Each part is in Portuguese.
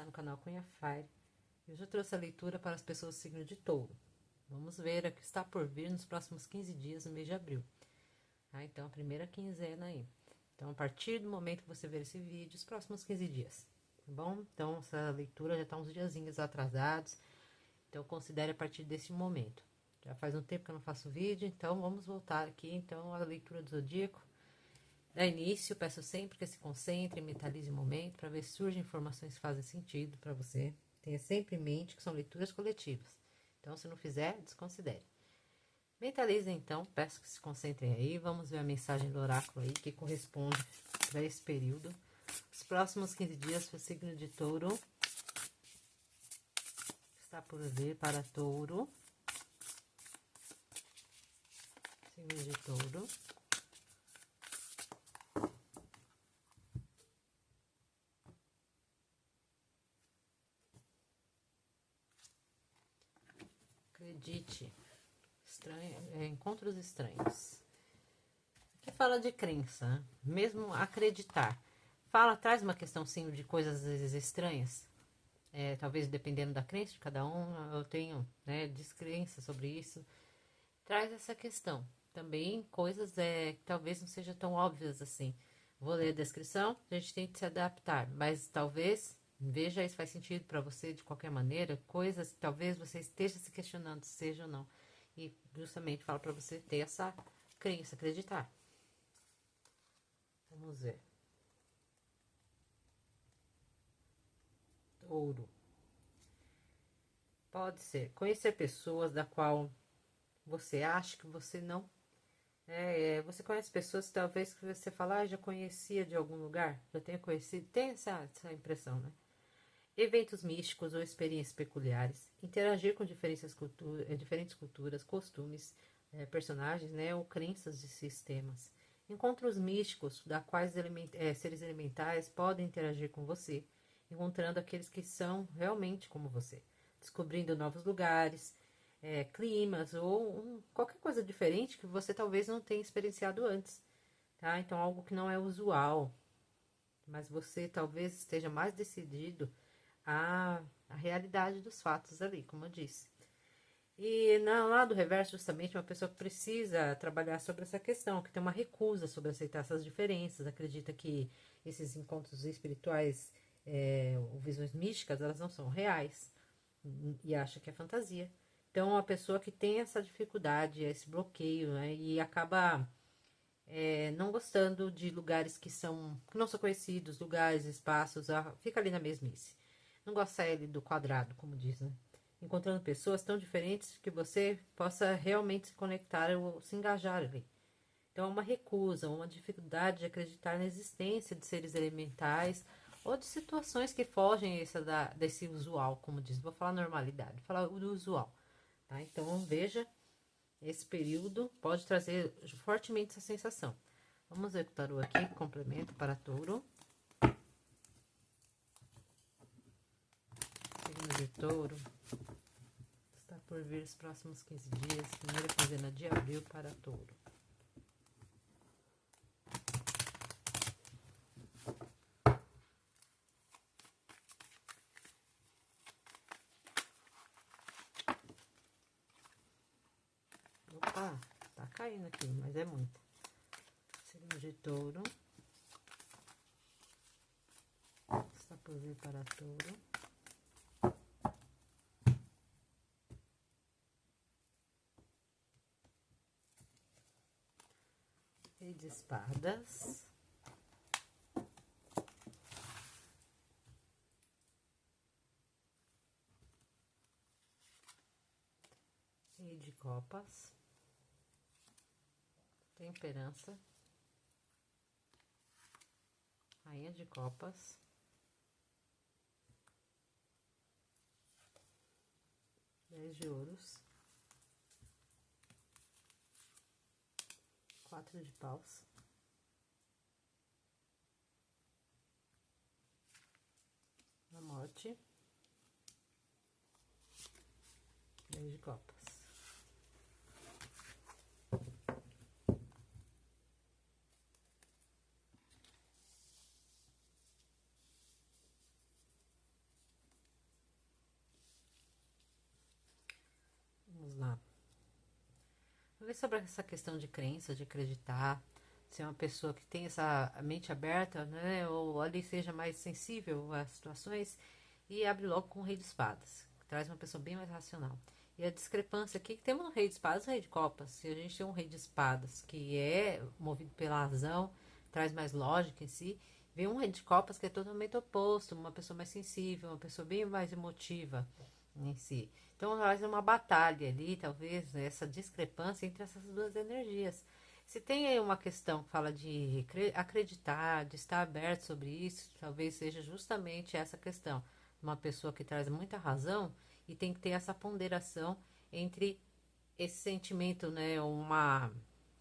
no canal Cunha Fire. Hoje eu trouxe a leitura para as pessoas do signo de Touro. Vamos ver o que está por vir nos próximos 15 dias no mês de abril. Então, a primeira quinzena aí. Então, a partir do momento que você ver esse vídeo, os próximos 15 dias, tá bom? Então, essa leitura já está uns diazinhos atrasados. Então, considere a partir desse momento. Já faz um tempo que eu não faço vídeo, então vamos voltar aqui, então, à leitura do zodíaco. Da início, peço sempre que se concentre, mentalize o momento, para ver se surgem informações que fazem sentido para você. Tenha sempre em mente que são leituras coletivas. Então, se não fizer, desconsidere. Mentalize, então, peço que se concentrem aí. Vamos ver a mensagem do oráculo aí, que corresponde para esse período. Os próximos 15 dias para o signo de Touro. Está por vir para Touro. Signo de Touro. Acredite, encontros estranhos. Aqui fala de crença, né? Mesmo acreditar. Traz uma questão sim de coisas às vezes estranhas. Talvez dependendo da crença de cada um, eu tenho descrença sobre isso. Traz essa questão. Também coisas que talvez não sejam tão óbvias assim. Vou ler a descrição, a gente tem que se adaptar, mas talvez veja se faz sentido para você de qualquer maneira, coisas que talvez você esteja se questionando se seja ou não. E justamente falo para você ter essa crença, acreditar. Vamos ver. Touro. Pode ser conhecer pessoas da qual você acha que você não. Você conhece pessoas que talvez que você fala, já conhecia de algum lugar, já tenha conhecido, tem essa impressão, né? Eventos místicos ou experiências peculiares, interagir com diferentes culturas, costumes, personagens, ou crenças de sistemas. Encontros místicos, da quais seres elementais podem interagir com você, encontrando aqueles que são realmente como você, descobrindo novos lugares, climas ou qualquer coisa diferente que você talvez não tenha experienciado antes, tá? Então, algo que não é usual, mas você talvez esteja mais decidido a realidade dos fatos ali, como eu disse. E no lado reverso, justamente, uma pessoa que precisa trabalhar sobre essa questão, que tem uma recusa sobre aceitar essas diferenças, acredita que esses encontros espirituais ou visões místicas, elas não são reais e acha que é fantasia. Então, uma pessoa que tem essa dificuldade, esse bloqueio, né, e acaba não gostando de lugares que não são conhecidos, lugares, espaços, fica ali na mesmice. Não gosta ele do quadrado, como diz, né? Encontrando pessoas tão diferentes que você possa realmente se conectar ou se engajar ali. Então, é uma recusa, uma dificuldade de acreditar na existência de seres elementais ou de situações que fogem desse usual, como diz. Vou falar normalidade, vou falar do usual. Tá? Então, veja, esse período pode trazer fortemente essa sensação. Vamos ver o tarô aqui, complemento para Touro. Signo de Touro. Está por vir os próximos 15 dias, primeira quinzena de abril para Touro. Opa, tá caindo aqui, mas é muito. Signo de Touro. Está por vir para Touro. Rei de espadas. Rei de copas. Temperança. Rainha de copas. Dez de ouros. 4 de paus. A morte. 10 de copas. Talvez sobre essa questão de crença, de acreditar, ser uma pessoa que tem essa mente aberta, né? Ou ali seja mais sensível às situações e abre logo com o rei de espadas, que traz uma pessoa bem mais racional. E a discrepância aqui que temos no rei de espadas e o rei de copas. Se a gente tem um rei de espadas que é movido pela razão, traz mais lógica em si, vem um rei de copas que é totalmente oposto, uma pessoa mais sensível, uma pessoa bem mais emotiva em si. Então faz uma batalha ali, talvez, né, essa discrepância entre essas duas energias. Se tem aí uma questão que fala de acreditar, de estar aberto sobre isso, talvez seja justamente essa questão. Uma pessoa que traz muita razão e tem que ter essa ponderação entre esse sentimento, né,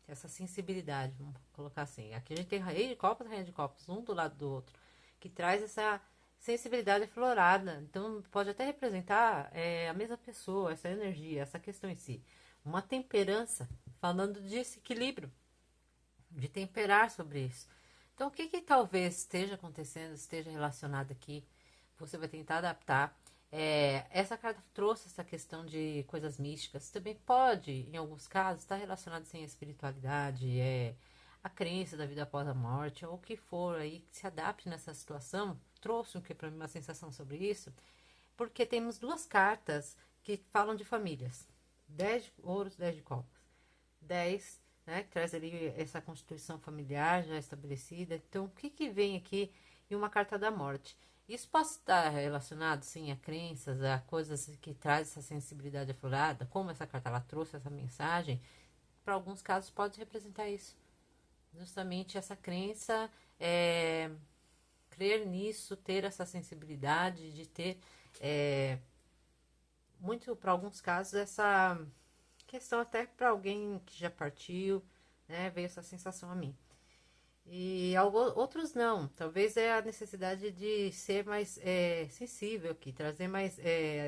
essa sensibilidade, vamos colocar assim. Aqui a gente tem rei de copas e rainha de copas, um do lado do outro, que traz essa sensibilidade aflorada. Então pode até representar a mesma pessoa, essa energia, essa questão em si. Uma temperança, falando desse equilíbrio, de temperar sobre isso. Então, o que, que talvez esteja acontecendo, esteja relacionado aqui, você vai tentar adaptar. Essa carta trouxe essa questão de coisas místicas. Também pode, em alguns casos, estar relacionado sem a espiritualidade, a crença da vida após a morte, ou o que for aí que se adapte nessa situação. Trouxe para mim uma sensação sobre isso, porque temos duas cartas que falam de famílias: 10 de ouros, 10 de copas. 10, né, que traz ali essa constituição familiar já estabelecida. Então, o que, que vem aqui em uma carta da morte? Isso pode estar relacionado, sim, a crenças, a coisas que traz essa sensibilidade aflorada, como essa carta ela trouxe essa mensagem. Para alguns casos pode representar isso. Justamente essa crença, crer nisso, ter essa sensibilidade de ter, muito para alguns casos, essa questão até para alguém que já partiu, né? Veio essa sensação a mim. E outros não. Talvez é a necessidade de ser mais sensível aqui, trazer mais,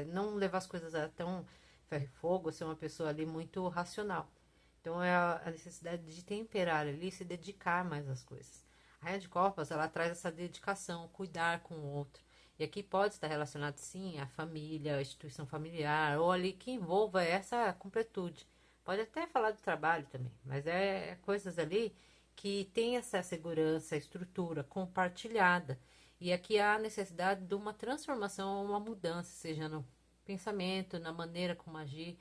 não levar as coisas a tão ferro e fogo, ser uma pessoa ali muito racional. Então é a necessidade de temperar ali, se dedicar mais às coisas. A Rainha de Copas, ela traz essa dedicação, cuidar com o outro. E aqui pode estar relacionado, sim, à família, à instituição familiar, ou ali que envolva essa completude. Pode até falar do trabalho também, mas é coisas ali que tem essa segurança, estrutura compartilhada. E aqui há a necessidade de uma transformação, uma mudança, seja no pensamento, na maneira como agir,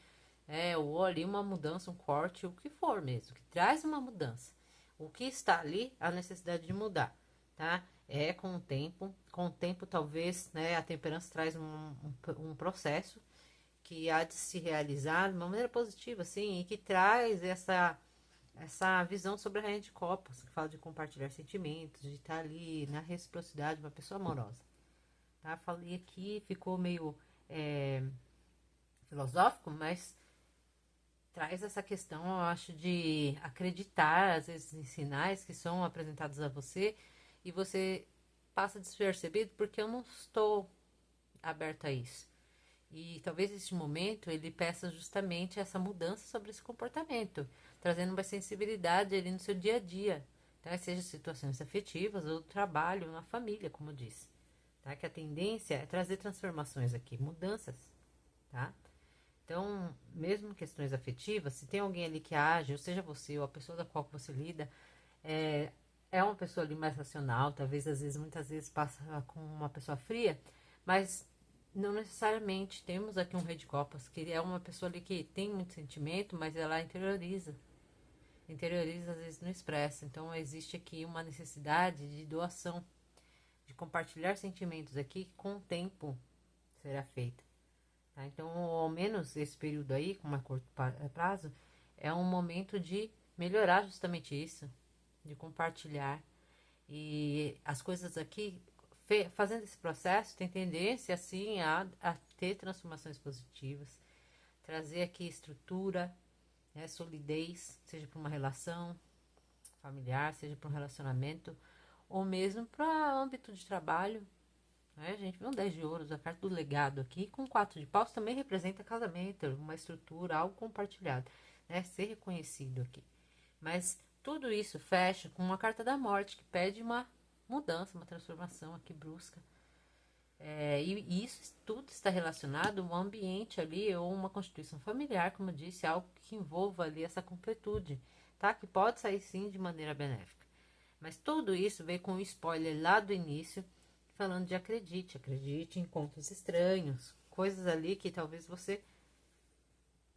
ou ali uma mudança, um corte, o que for mesmo, que traz uma mudança. O que está ali, a necessidade de mudar, tá? Com o tempo talvez, né, a temperança traz um processo que há de se realizar de uma maneira positiva, assim, e que traz essa visão sobre a rainha de copas, que fala de compartilhar sentimentos, de estar ali na reciprocidade, uma pessoa amorosa. Tá? Falei aqui, ficou meio filosófico, mas traz essa questão, eu acho, de acreditar, às vezes, em sinais que são apresentados a você e você passa despercebido porque eu não estou aberta a isso. E talvez neste momento ele peça justamente essa mudança sobre esse comportamento, trazendo uma sensibilidade ali no seu dia a dia, tá? Seja situações afetivas ou trabalho, na família, como eu disse. Tá? Que a tendência é trazer transformações aqui, mudanças, tá? Então, mesmo em questões afetivas, se tem alguém ali que age, ou seja você, ou a pessoa da qual você lida, é, é uma pessoa ali mais racional, talvez às vezes, muitas vezes passa com uma pessoa fria, mas não necessariamente. Temos aqui um rei de copas, que é uma pessoa ali que tem muito sentimento, mas ela interioriza. Interioriza, às vezes não expressa. Então existe aqui uma necessidade de doação, de compartilhar sentimentos aqui que com o tempo será feita. Tá? Então, ao menos esse período aí, com uma curto prazo, é um momento de melhorar justamente isso, de compartilhar. E as coisas aqui, fazendo esse processo, tem tendência, assim, a ter transformações positivas, trazer aqui estrutura, né, solidez, seja para uma relação familiar, seja para um relacionamento, ou mesmo para âmbito de trabalho. Né? A gente vê um 10 de ouros, a carta do legado aqui, com 4 de paus também representa casamento, uma estrutura, algo compartilhado, né? Ser reconhecido aqui. Mas tudo isso fecha com uma carta da morte, que pede uma mudança, uma transformação aqui brusca. E isso tudo está relacionado a um ambiente ali ou uma constituição familiar, como eu disse, algo que envolva ali essa completude, tá? Que pode sair sim de maneira benéfica. Mas tudo isso veio com um spoiler lá do início, falando de acredite, acredite em contos estranhos, coisas ali que talvez você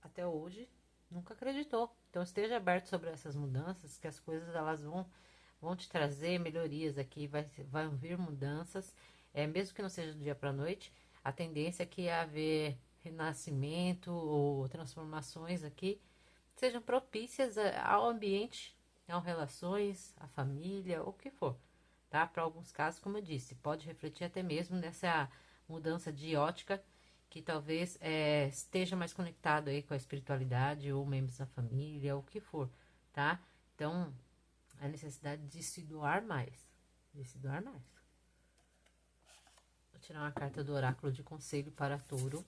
até hoje nunca acreditou. Então esteja aberto sobre essas mudanças, que as coisas elas vão te trazer melhorias aqui, vão vir mudanças, mesmo que não seja do dia para a noite, a tendência aqui é haver renascimento ou transformações aqui, sejam propícias ao ambiente, às relações, à família, o que for, tá? Para alguns casos, como eu disse, pode refletir até mesmo nessa mudança de ótica que talvez esteja mais conectado aí com a espiritualidade ou membros da família, ou o que for, tá? Então, a necessidade de se doar mais, de se doar mais. Vou tirar uma carta do oráculo de conselho para touro,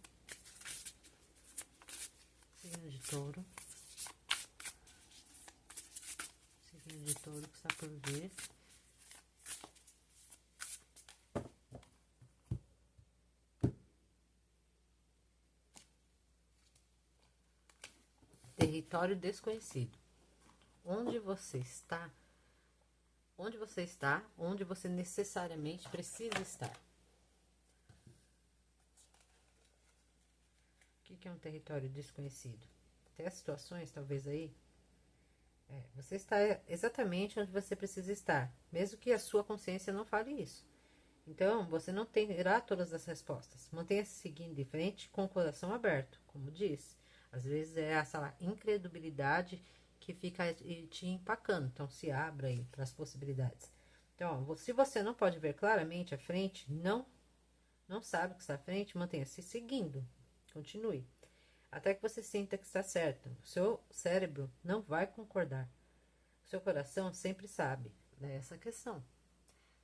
signo de touro, signo de touro que está por vir. Território desconhecido. Onde você está? Onde você está? Onde você necessariamente precisa estar? O que é um território desconhecido? Tem as situações, talvez aí, você está exatamente onde você precisa estar, mesmo que a sua consciência não fale isso. Então, você não terá todas as respostas. Mantenha-se seguindo em frente com o coração aberto, como disse. Às vezes é essa incredulidade que fica te empacando. Então, se abra aí para as possibilidades. Então, ó, se você não pode ver claramente à frente, não sabe o que está à frente, mantenha-se seguindo. Continue. Até que você sinta que está certo. O seu cérebro não vai concordar. O seu coração sempre sabe. É essa questão.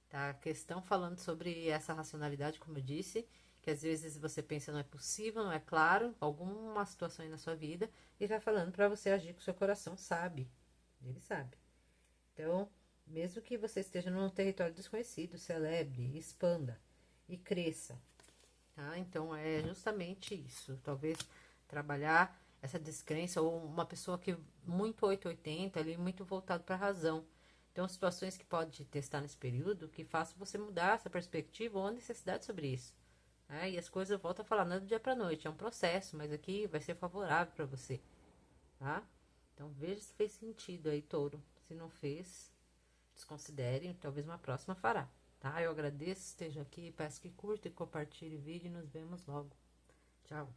Tá? A questão falando sobre essa racionalidade, como eu disse, que às vezes você pensa não é possível, não é claro, alguma situação aí na sua vida, e vai falando para você agir com o seu coração, sabe. Ele sabe. Então, mesmo que você esteja num território desconhecido, celebre, expanda e cresça. Tá? Então é justamente isso. Talvez trabalhar essa descrença ou uma pessoa que muito 880 ali, muito voltado para a razão. Então, situações que pode testar nesse período que façam você mudar essa perspectiva ou a necessidade sobre isso. Né? E as coisas eu volto a falar, não é do dia para noite, é um processo, mas aqui vai ser favorável para você. Tá? Então, veja se fez sentido aí, touro. Se não fez, desconsidere, talvez uma próxima fará. Tá? Eu agradeço, esteja aqui, peço que curta e compartilhe o vídeo e nos vemos logo. Tchau.